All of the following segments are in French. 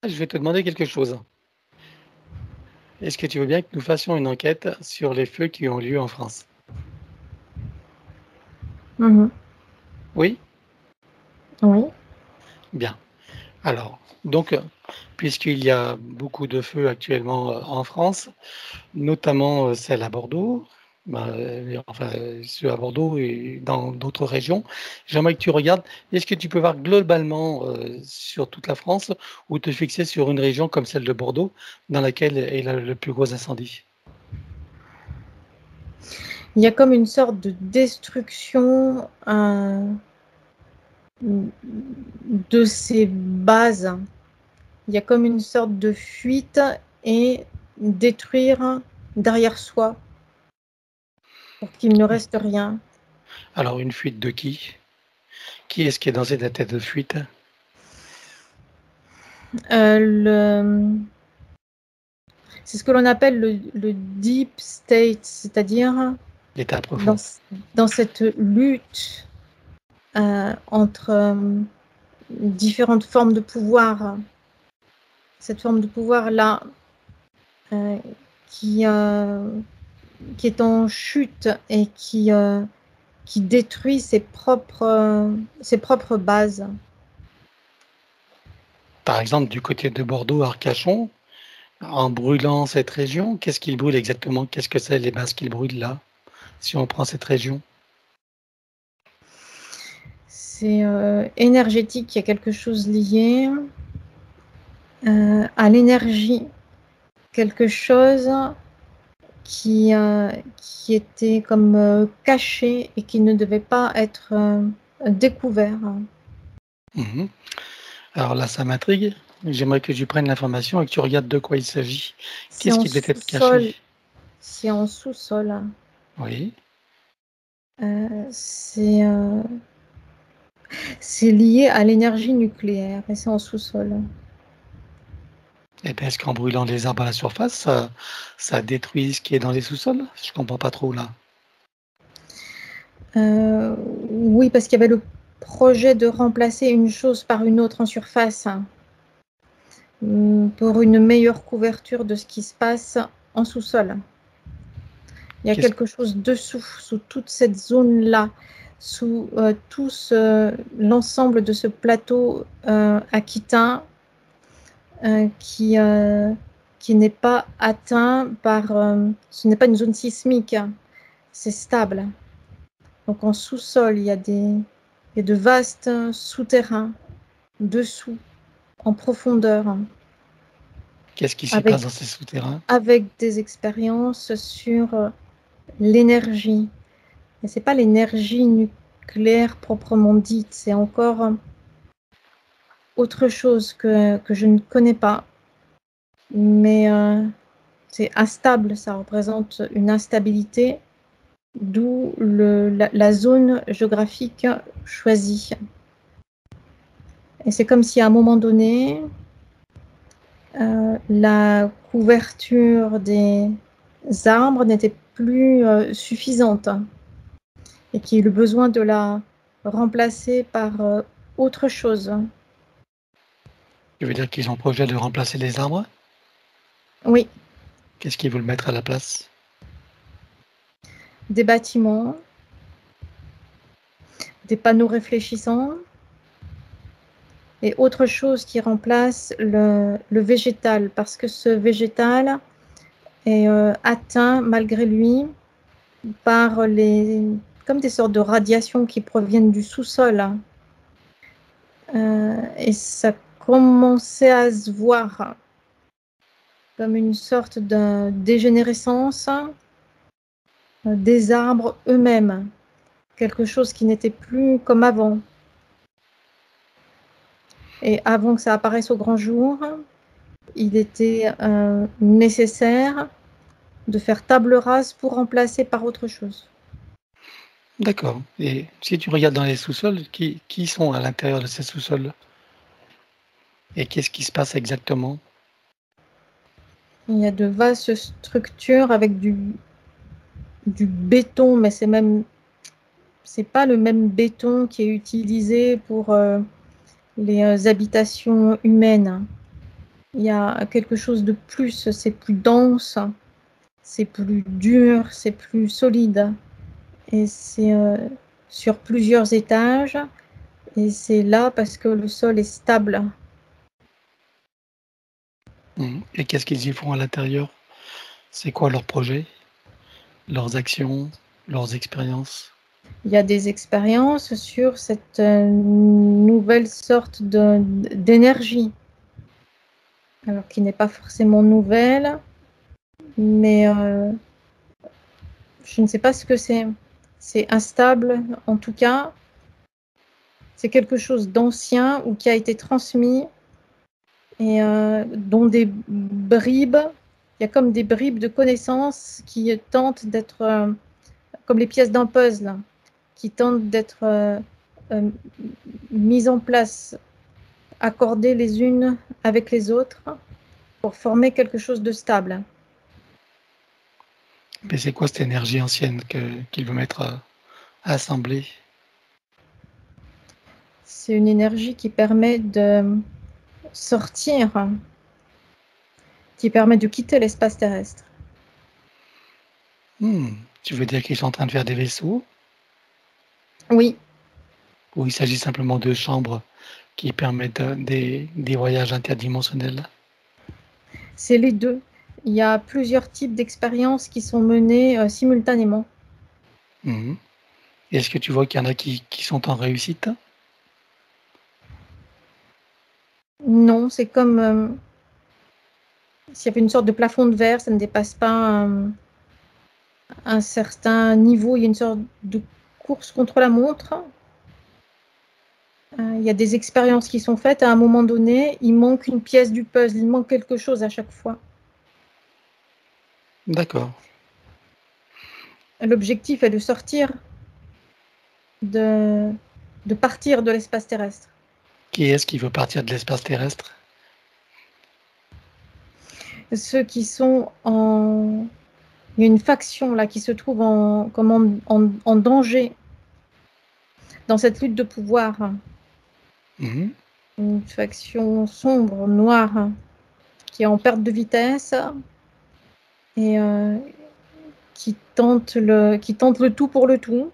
je vais te demander quelque chose. Est-ce que tu veux bien que nous fassions une enquête sur les feux qui ont lieu en France? Mhm. Oui? Oui. Bien. Alors, donc, puisqu'il y a beaucoup de feux actuellement en France, notamment celle à Bordeaux, enfin ceux à Bordeaux et dans d'autres régions, j'aimerais que tu regardes, est-ce que tu peux voir globalement sur toute la France ou te fixer sur une région comme celle de Bordeaux dans laquelle est le plus gros incendie? Il y a comme une sorte de destruction de ces bases. Il y a comme une sorte de fuite et détruire derrière soi pour qu'il ne reste rien. Alors, une fuite de qui? Qui est-ce qui est dans cette tête de fuite? C'est ce que l'on appelle le deep state, c'est-à-dire L'état dans, profond. dans cette lutte entre différentes formes de pouvoir. Cette forme de pouvoir-là euh, qui, euh, qui est en chute et qui détruit ses propres bases. Par exemple, du côté de Bordeaux, Arcachon, en brûlant cette région, qu'est-ce qu'il brûle exactement? Qu'est-ce que c'est les bases qu'il brûle là, si on prend cette région? C'est énergétique, il y a quelque chose lié à l'énergie, quelque chose qui était comme caché et qui ne devait pas être découvert. Mmh. Alors là, ça m'intrigue. J'aimerais que tu prennes l'information et que tu regardes de quoi il s'agit. C'est Qu'est-ce en qui devait être caché? sous-sol, c'est en sous-sol. Oui. Euh, c'est euh, c'est lié à l'énergie nucléaire et c'est en sous-sol. Et bien, est-ce qu'en brûlant les arbres à la surface, ça détruit ce qui est dans les sous-sols? Je comprends pas trop là. Oui, parce qu'il y avait le projet de remplacer une chose par une autre en surface pour une meilleure couverture de ce qui se passe en sous-sol. Il y a Qu'est-ce quelque chose dessous, sous toute cette zone-là, sous l'ensemble de ce plateau aquitain euh, qui, euh, qui n'est pas atteint par... ce n'est pas une zone sismique, c'est stable. Donc en sous-sol, il y a de vastes souterrains dessous, en profondeur, qu'est-ce qui s'y avec, passe dans ces souterrains? avec des expériences sur l'énergie. Mais ce n'est pas l'énergie nucléaire proprement dite, c'est encore autre chose que je ne connais pas. Mais c'est instable, ça représente une instabilité, d'où la zone géographique choisie. Et c'est comme si à un moment donné, la couverture des arbres n'était plus suffisante et qu'il y a eu le besoin de la remplacer par autre chose. Tu veux dire qu'ils ont projet de remplacer les arbres? Oui, Qu'est-ce qu'ils veulent mettre à la place? des bâtiments, des panneaux réfléchissants et autre chose qui remplace le végétal parce que ce végétal est atteint malgré lui par comme des sortes de radiations qui proviennent du sous-sol. Et ça commençait à se voir comme une sorte de dégénérescence des arbres eux-mêmes, quelque chose qui n'était plus comme avant. Et avant que ça apparaisse au grand jour, il était nécessaire de faire table rase pour remplacer par autre chose. D'accord. Et si tu regardes dans les sous-sols, qui sont à l'intérieur de ces sous-sols? Et qu'est-ce qui se passe exactement? Il y a de vastes structures avec du béton, mais c'est pas le même béton qui est utilisé pour les habitations humaines. Il y a quelque chose de plus, c'est plus dense, c'est plus dur, c'est plus solide. Et c'est sur plusieurs étages. Et c'est là parce que le sol est stable. Et qu'est-ce qu'ils y font à l'intérieur? C'est quoi leurs projets, leurs actions, leurs expériences? Il y a des expériences sur cette nouvelle sorte d'énergie. Alors qui n'est pas forcément nouvelle, mais je ne sais pas ce que c'est. C'est instable, en tout cas. C'est quelque chose d'ancien ou qui a été transmis et dont des bribes, il y a comme des bribes de connaissances qui tentent d'être comme les pièces d'un puzzle, qui tentent d'être mises en place, accordées les unes avec les autres pour former quelque chose de stable. Mais c'est quoi cette énergie ancienne qu'il veut mettre à assembler? C'est une énergie qui permet de sortir, qui permet de quitter l'espace terrestre. Tu veux dire qu'ils sont en train de faire des vaisseaux Oui, ou il s'agit simplement de chambres qui permettent des voyages interdimensionnels? c'est les deux. Il y a plusieurs types d'expériences qui sont menées simultanément. Mmh. Est-ce que tu vois qu'il y en a qui sont en réussite? Non, c'est comme s'il y avait une sorte de plafond de verre, ça ne dépasse pas un certain niveau. Il y a une sorte de course contre la montre. Il y a des expériences qui sont faites. À un moment donné, il manque une pièce du puzzle, il manque quelque chose à chaque fois. D'accord. L'objectif est de sortir, de, de partir de l'espace terrestre. Qui est-ce qui veut partir de l'espace terrestre? Ceux qui sont en... Il y a une faction là qui se trouve en danger dans cette lutte de pouvoir. Mmh. Une faction sombre, noire, qui est en perte de vitesse et qui tente le tout pour le tout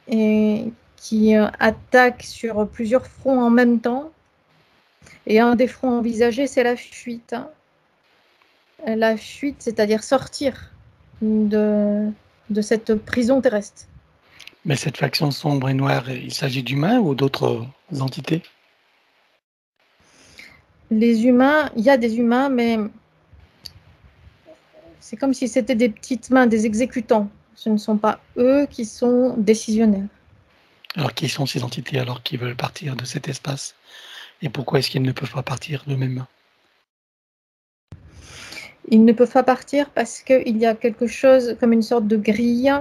et qui attaque sur plusieurs fronts en même temps. Et un des fronts envisagés, c'est la fuite. La fuite, c'est-à-dire sortir de, de cette prison terrestre. Mais cette faction sombre et noire, il s'agit d'humains ou d'autres entités? Les humains, il y a des humains, mais c'est comme si c'était des petites mains, des exécutants. Ce ne sont pas eux qui sont décisionnaires. Alors qui sont ces entités alors qui veulent partir de cet espace? Et pourquoi est-ce qu'ils ne peuvent pas partir d'eux-mêmes? Ils ne peuvent pas partir parce qu'il y a quelque chose comme une sorte de grille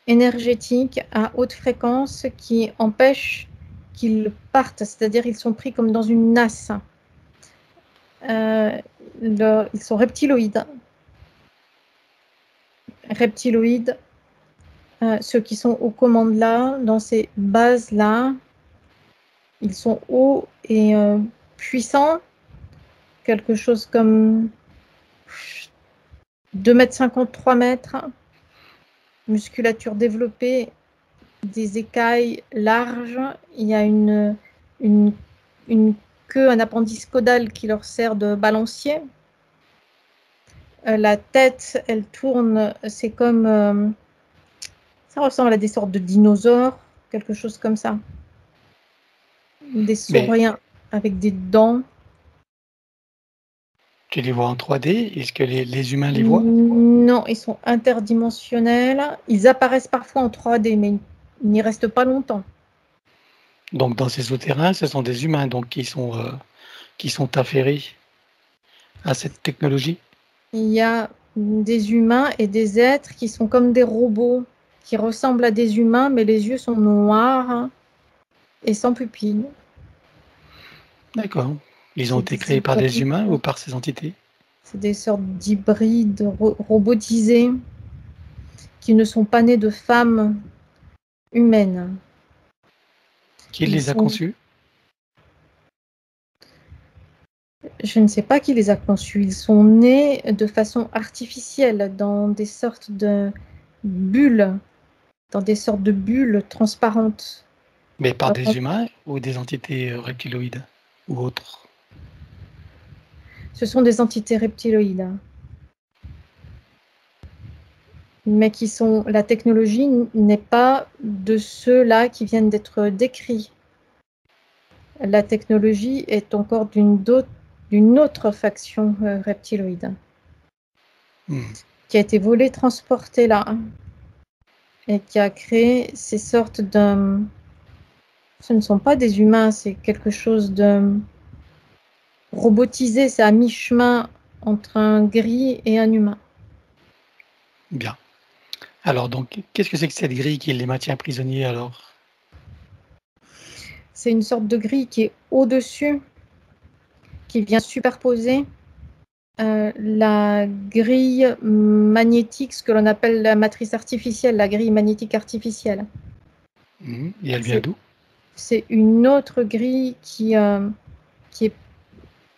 énergétique à haute fréquence qui empêche qu'ils partent, c'est-à-dire ils sont pris comme dans une nasse. Ils sont reptiloïdes. Reptiloïdes, ceux qui sont aux commandes là, dans ces bases-là, ils sont hauts et puissants, quelque chose comme 2,50 m, 3 mètres, musculature développée, des écailles larges, il y a une queue, un appendice caudal qui leur sert de balancier. La tête, elle tourne, c'est comme... ça ressemble à des sortes de dinosaures, quelque chose comme ça. Des Mais sauriens avec des dents. tu les vois en 3D? Est-ce que les humains les voient? Non, ils sont interdimensionnels. Ils apparaissent parfois en 3D, mais ils n'y restent pas longtemps. Donc dans ces souterrains, ce sont des humains donc qui sont affairés à cette technologie? Il y a des humains et des êtres qui sont comme des robots, qui ressemblent à des humains, mais les yeux sont noirs et sans pupilles. D'accord. Ils ont C'est été des créés par des hybrides. humains ou par ces entités? C'est des sortes d'hybrides robotisés qui ne sont pas nés de femmes humaines. Qui Ils les a sont conçus? Je ne sais pas qui les a conçus. Ils sont nés de façon artificielle dans des sortes de bulles, transparentes. Mais par Donc, des humains ou des entités reptiloïdes ou autres? ce sont des entités reptiloïdes, mais la technologie n'est pas de ceux-là qui viennent d'être décrits. La technologie est encore d'une autre faction reptiloïde qui a été volée, transportée là, et qui a créé ces sortes de... Ce ne sont pas des humains, c'est quelque chose de robotisé, c'est à mi-chemin entre un gris et un humain. Bien. Alors, donc, qu'est-ce que c'est que cette grille qui les maintient prisonniers alors? C'est une sorte de grille qui est au-dessus, qui vient superposer la grille magnétique, ce que l'on appelle la matrice artificielle, la grille magnétique artificielle. Et elle vient d'où? C'est une autre grille qui est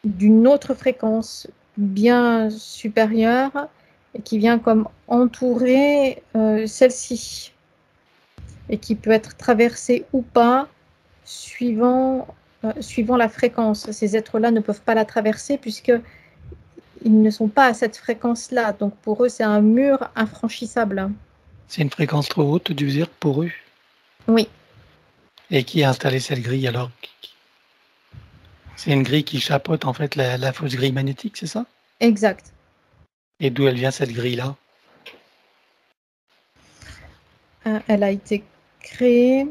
d'une autre fréquence bien supérieure et qui vient comme entourer celle-ci et qui peut être traversée ou pas suivant la fréquence. Ces êtres-là ne peuvent pas la traverser puisque ils ne sont pas à cette fréquence-là. Donc pour eux, c'est un mur infranchissable. C'est une fréquence trop haute, tu veux dire, pour eux? Oui. Et qui a installé cette grille alors? C'est une grille qui chapeaute en fait la fausse grille magnétique, c'est ça? Exact. Et d'où elle vient cette grille-là? Elle a été créée.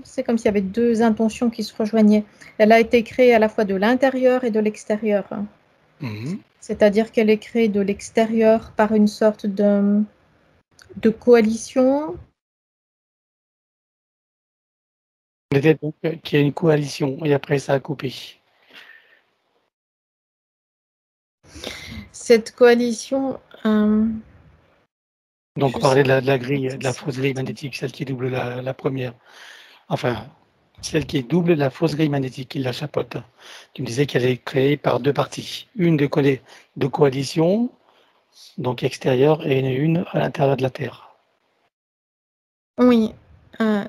C'est comme s'il y avait deux intentions qui se rejoignaient. Elle a été créée à la fois de l'intérieur et de l'extérieur. C'est-à-dire qu'elle est créée de l'extérieur par une sorte de coalition. On était donc qu'il y a une coalition et après ça a coupé. Cette coalition. Donc on parlait de la grille, de la fausse grille magnétique, celle qui double la première. Enfin, celle qui double la fausse grille magnétique, qui la chapeaute. Tu me disais qu'elle est créée par deux parties. Une de coalition, donc extérieure, et une à l'intérieur de la Terre. Oui. On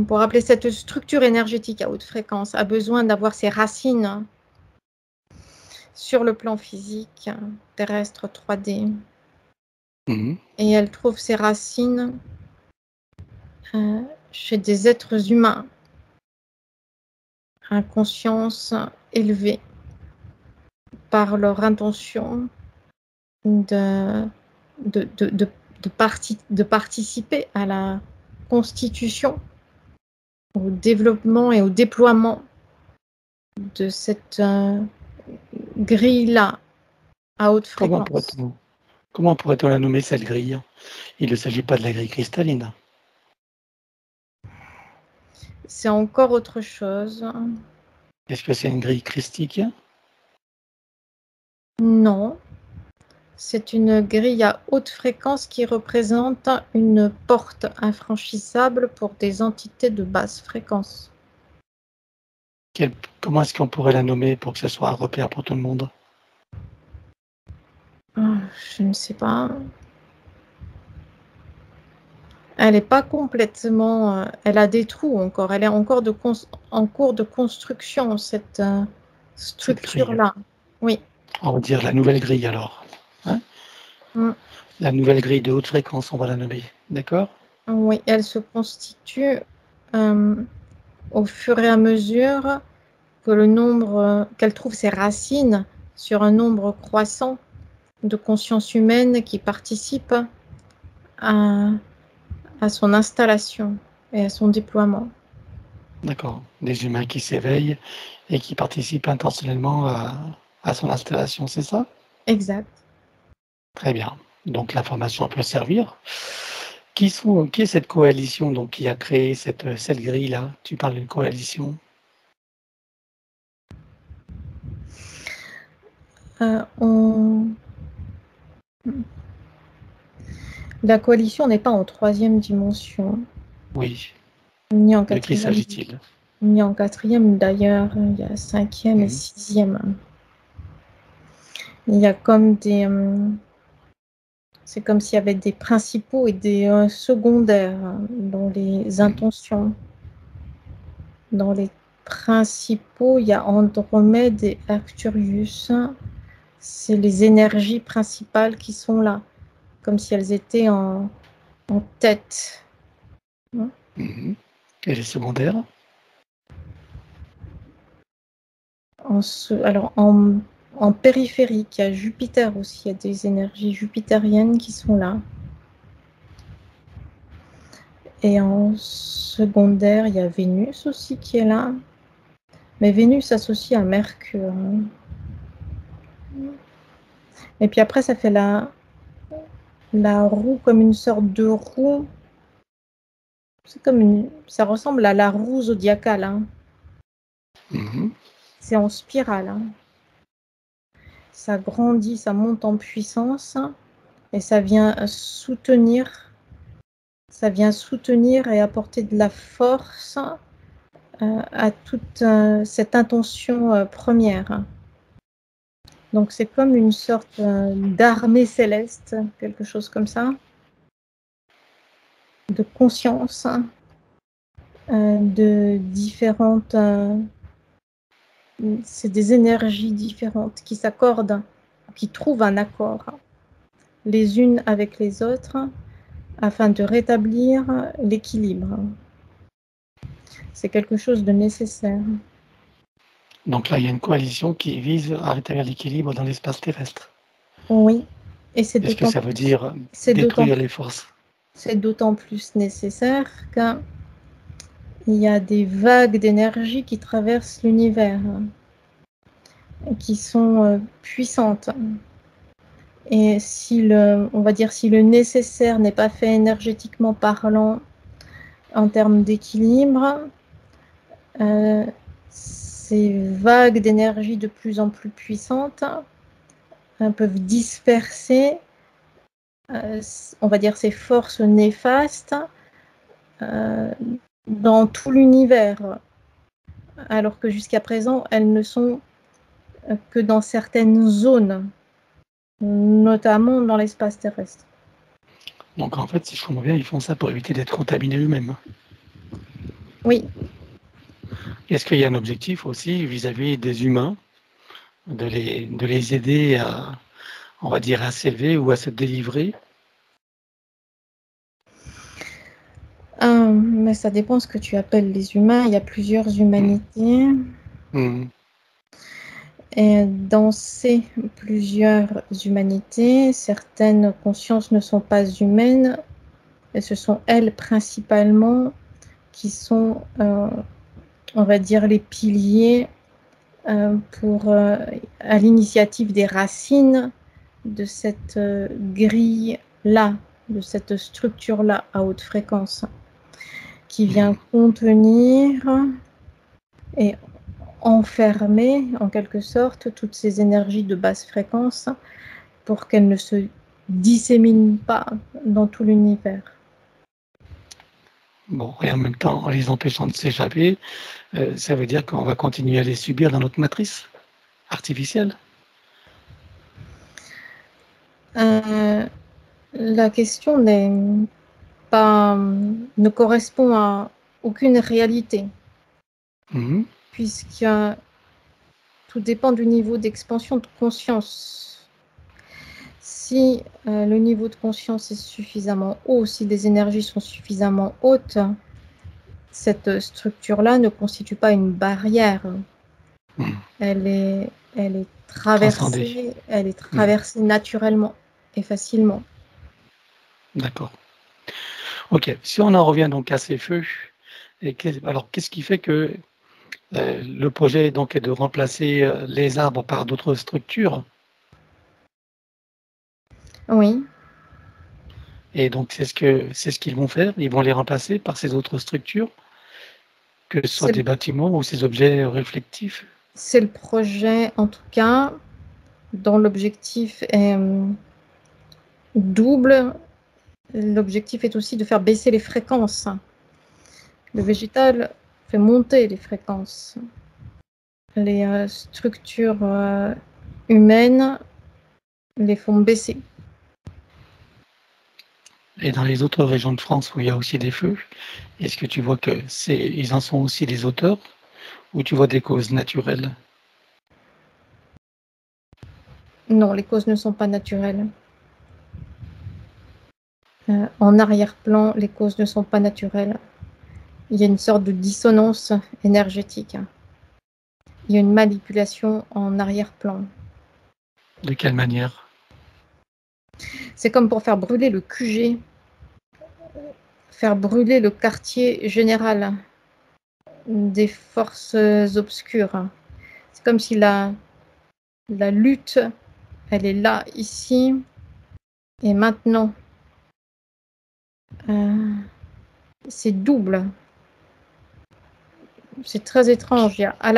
pourrait appeler cette structure énergétique à haute fréquence a besoin d'avoir ses racines sur le plan physique, terrestre, 3D. Et elle trouve ses racines chez des êtres humains à conscience élevée par leur intention de participer à la constitution, au développement et au déploiement de cette grille-là à haute fréquence. Comment pourrait-on la nommer, cette grille? Il ne s'agit pas de la grille cristalline. C'est encore autre chose. Est-ce que c'est une grille christique? Non. C'est une grille à haute fréquence qui représente une porte infranchissable pour des entités de basse fréquence. Comment est-ce qu'on pourrait la nommer pour que ce soit un repère pour tout le monde? Je ne sais pas. Elle n'est pas complètement... elle a des trous encore. Elle est encore en cours de construction, cette structure-là. Oui. On va dire la nouvelle grille alors. Hein? La nouvelle grille de haute fréquence, on va la nommer. D'accord? Oui, elle se constitue au fur et à mesure que qu'elle trouve ses racines sur un nombre croissant de consciences humaines qui participent à son installation et à son déploiement. D'accord. Des humains qui s'éveillent et qui participent intentionnellement à son installation, c'est ça? Exact. Très bien. Donc l'information peut servir. Qui est cette coalition donc, qui a créé cette grille-là? Tu parles d'une coalition? La coalition n'est pas en troisième dimension. Oui. Ni en De qui quatrième. s'agit-il? mis en quatrième d'ailleurs, il y a cinquième et Mhm. sixième. Il y a comme des... c'est comme s'il y avait des principaux et des secondaires dans les Mhm. intentions. Dans les principaux, il y a Andromède et Arcturius. C'est les énergies principales qui sont là, comme si elles étaient en tête. Mhm. Et les secondaires? Alors, en périphérique, il y a Jupiter aussi, il y a des énergies jupitériennes qui sont là. Et en secondaire, il y a Vénus aussi qui est là. Mais Vénus associée à Mercure. Et puis après, ça fait la roue, comme une sorte de roue. C'est comme ça ressemble à la roue zodiacale. Hein. Mhm. C'est en spirale. Hein. Ça grandit, ça monte en puissance et ça vient soutenir et apporter de la force à toute cette intention première. Donc c'est comme une sorte d'armée céleste, quelque chose comme ça, de conscience, de différentes... c'est des énergies différentes qui s'accordent, qui trouvent un accord les unes avec les autres afin de rétablir l'équilibre. C'est quelque chose de nécessaire. Donc là, il y a une coalition qui vise à rétablir l'équilibre dans l'espace terrestre. Oui, et Est-ce que ça veut dire c'est détruire les forces? d'autant plus nécessaire qu'il y a des vagues d'énergie qui traversent l'univers, qui sont puissantes. Et on va dire, si le nécessaire n'est pas fait énergétiquement parlant en termes d'équilibre, ces vagues d'énergie de plus en plus puissantes peuvent disperser, on va dire, ces forces néfastes dans tout l'univers, alors que jusqu'à présent, elles ne sont que dans certaines zones, notamment dans l'espace terrestre. Donc en fait, si je comprends bien, ils font ça pour éviter d'être contaminés eux-mêmes. Oui. Est-ce qu'il y a un objectif aussi vis-à-vis des humains, de les aider à, on va dire, à s'élever ou à se délivrer? Mais ça dépend ce que tu appelles les humains. Il y a plusieurs humanités. Mmh. Et dans ces plusieurs humanités, certaines consciences ne sont pas humaines, et ce sont elles principalement qui sont, on va dire, les piliers à l'initiative des racines de cette grille-là, de cette structure-là à haute fréquence, qui vient contenir et enfermer en quelque sorte toutes ces énergies de basse fréquence pour qu'elles ne se disséminent pas dans tout l'univers. Bon, et en même temps, en les empêchant de s'échapper, ça veut dire qu'on va continuer à les subir dans notre matrice artificielle? La question ne correspond à aucune réalité, Mmh. puisque tout dépend du niveau d'expansion de conscience. Si le niveau de conscience est suffisamment haut, si les énergies sont suffisamment hautes, cette structure-là ne constitue pas une barrière. Mmh. Elle est Transcender. Mmh. traversée naturellement et facilement. D'accord. Ok, si on en revient donc à ces feux, alors qu'est-ce qui fait que le projet donc est de remplacer les arbres par d'autres structures? Oui, Et donc c'est ce qu'ils vont faire, ils vont les remplacer par ces autres structures, que ce soit c'est des bâtiments ou ces objets réflectifs. le projet en tout cas, dont l'objectif est double. L'objectif est aussi de faire baisser les fréquences. Le végétal fait monter les fréquences. Les structures humaines les font baisser. Et dans les autres régions de France où il y a aussi des feux, est-ce que tu vois que ils en sont aussi les auteurs ou tu vois des causes naturelles? Non, les causes ne sont pas naturelles. En arrière-plan, les causes ne sont pas naturelles. Il y a une sorte de dissonance énergétique. Il y a une manipulation en arrière-plan. De quelle manière? C'est comme pour faire brûler le QG, faire brûler le quartier général des forces obscures. C'est comme si la lutte, elle est là, ici, et maintenant. C'est double. C'est très étrange. Il y a à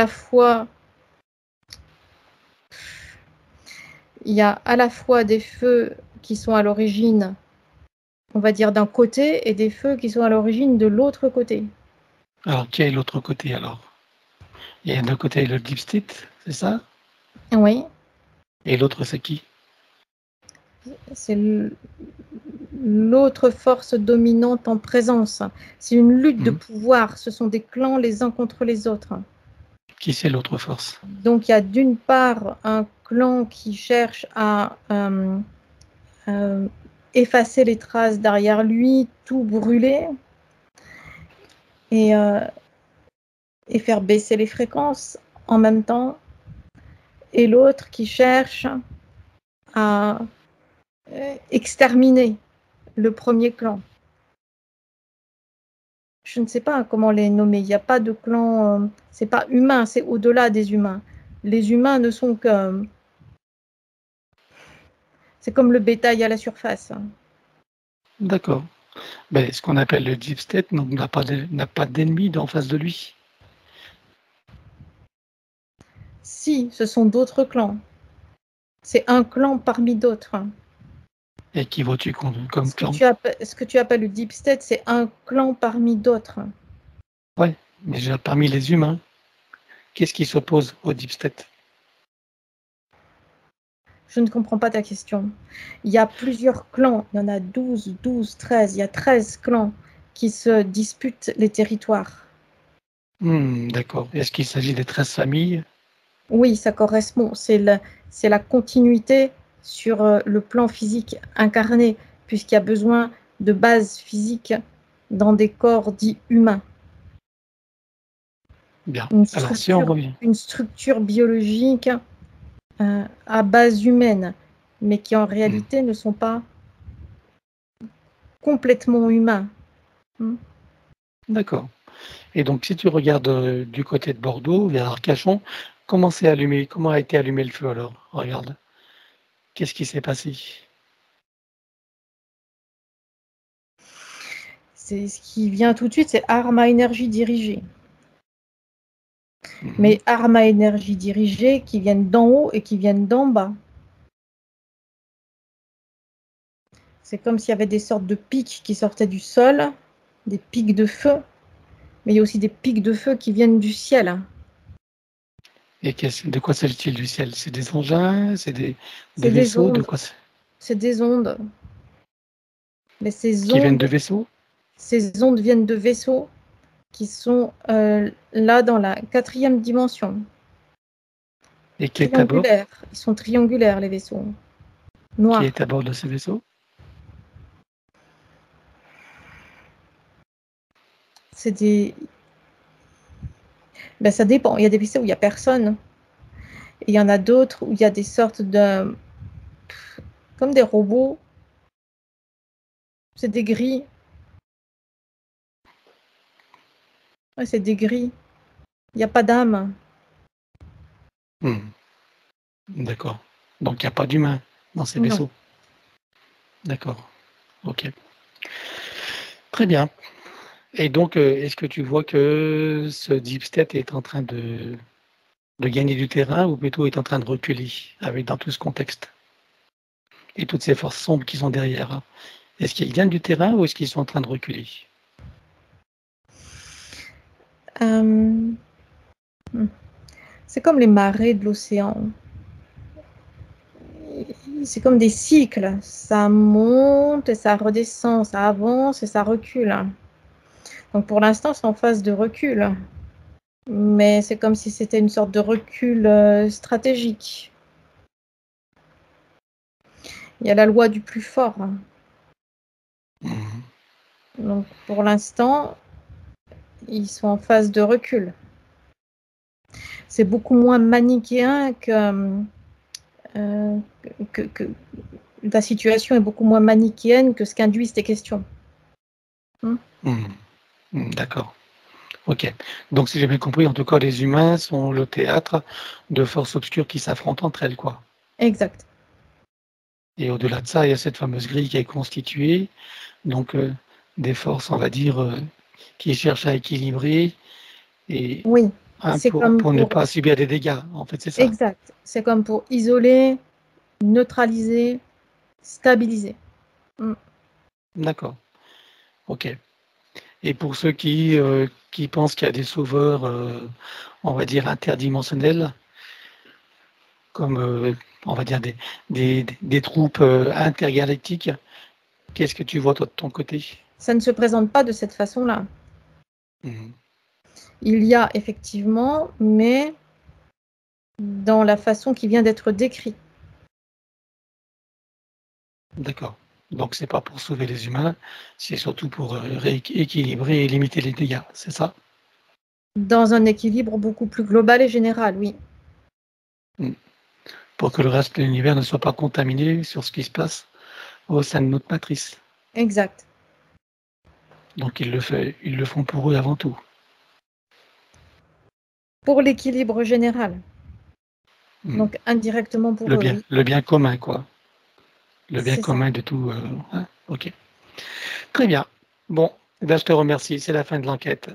la fois des feux qui sont à l'origine, on va dire, d'un côté, et des feux qui sont à l'origine de l'autre côté. Alors, qui est l'autre côté alors? Il y a d'un côté le deep state, c'est ça? Oui, Et l'autre, c'est qui? c'est l'autre force dominante en présence. C'est une lutte de pouvoir. Ce sont des clans les uns contre les autres. Qui c'est l'autre force? Donc il y a d'une part un clan qui cherche à effacer les traces derrière lui, tout brûler et faire baisser les fréquences en même temps. Et l'autre qui cherche à exterminer le premier clan. Je ne sais pas comment les nommer. Il n'y a pas de clan. C'est pas humain, c'est au-delà des humains. Les humains ne sont que. C'est comme le bétail à la surface. D'accord. Ben, ce qu'on appelle le deep state n'a pas d'ennemi en face de lui. Si, ce sont d'autres clans. C'est un clan parmi d'autres. Et qui vois-tu comme clan? Ce que tu appelles le deep state, c'est un clan parmi d'autres. Ouais, mais déjà parmi les humains, qu'est-ce qui s'oppose au deep state? Je ne comprends pas ta question. Il y a plusieurs clans. Il y en a 12, 13. Il y a 13 clans qui se disputent les territoires. D'accord. Est-ce qu'il s'agit des 13 familles? Oui, ça correspond. C'est la continuité sur le plan physique incarné, puisqu'il y a besoin de bases physiques dans des corps dits humains. Bien. Alors, si on revient. Une structure biologique à base humaine, mais qui en réalité ne sont pas complètement humains. D'accord. Et donc, si tu regardes du côté de Bordeaux, vers Arcachon, comment a été allumé le feu alors? Regarde. Qu'est-ce qui s'est passé? C'est ce qui vient tout de suite, c'est armes à énergie dirigée. Mais armes à énergie dirigée qui viennent d'en haut et qui viennent d'en bas. C'est comme s'il y avait des sortes de pics qui sortaient du sol, des pics de feu, mais il y a aussi des pics de feu qui viennent du ciel. Et de quoi s'agit-il du ciel? C'est des engins? C'est des des vaisseaux? De ondes. quoi C'est des ondes. Mais qui viennent de vaisseaux? ces ondes viennent de vaisseaux qui sont là dans la 4e dimension. Et qui est à bord? Ils sont triangulaires, les vaisseaux. Qui Noirs. est à bord de ces vaisseaux? C'est des. Ben, ça dépend. Il y a des vaisseaux où il n'y a personne. Et il y en a d'autres où il y a des sortes de. Comme des robots. C'est des grilles. Ouais, c'est des grilles. Il n'y a pas d'âme. D'accord. Donc, il n'y a pas d'humain dans ces Non. vaisseaux. D'accord. Ok. Très bien. Et donc, est-ce que tu vois que ce deep state est en train de gagner du terrain ou plutôt est en train de reculer dans tout ce contexte et toutes ces forces sombres qui sont derrière, hein? Est-ce qu'ils gagnent du terrain ou est-ce qu'ils sont en train de reculer? Euh, c'est comme les marées de l'océan. C'est comme des cycles. Ça monte et ça redescend, ça avance et ça recule. Donc pour l'instant, c'est en phase de recul. Mais c'est comme si c'était une sorte de recul stratégique. Il y a la loi du plus fort. Donc pour l'instant, ils sont en phase de recul. C'est beaucoup moins manichéen que la situation est beaucoup moins manichéenne que ce qu'induisent tes questions. D'accord. Ok. Donc, si j'ai bien compris, en tout cas, les humains sont le théâtre de forces obscures qui s'affrontent entre elles, quoi. Exact. Et au-delà de ça, il y a cette fameuse grille qui est constituée, donc des forces, on va dire, qui cherchent à équilibrer et Oui, c'est comme pour ne pour... pas subir des dégâts. En fait, c'est ça. Exact. C'est comme pour isoler, neutraliser, stabiliser. D'accord. Ok. Et pour ceux qui pensent qu'il y a des sauveurs, on va dire, interdimensionnels, comme, on va dire, des troupes intergalactiques, qu'est-ce que tu vois, toi, de ton côté? Ça ne se présente pas de cette façon-là. Il y a effectivement, mais dans la façon qui vient d'être décrite. D'accord. Donc, c'est pas pour sauver les humains, c'est surtout pour rééquilibrer et limiter les dégâts, c'est ça? Dans un équilibre beaucoup plus global et général, oui. Pour que le reste de l'univers ne soit pas contaminé sur ce qui se passe au sein de notre matrice. Exact. Donc, ils le font pour eux avant tout. Pour l'équilibre général. Donc, indirectement pour eux, oui. Le bien commun, quoi. Le bien C'est ça. commun de tout. Ok. Très bien. Bon, eh bien, je te remercie. C'est la fin de l'enquête.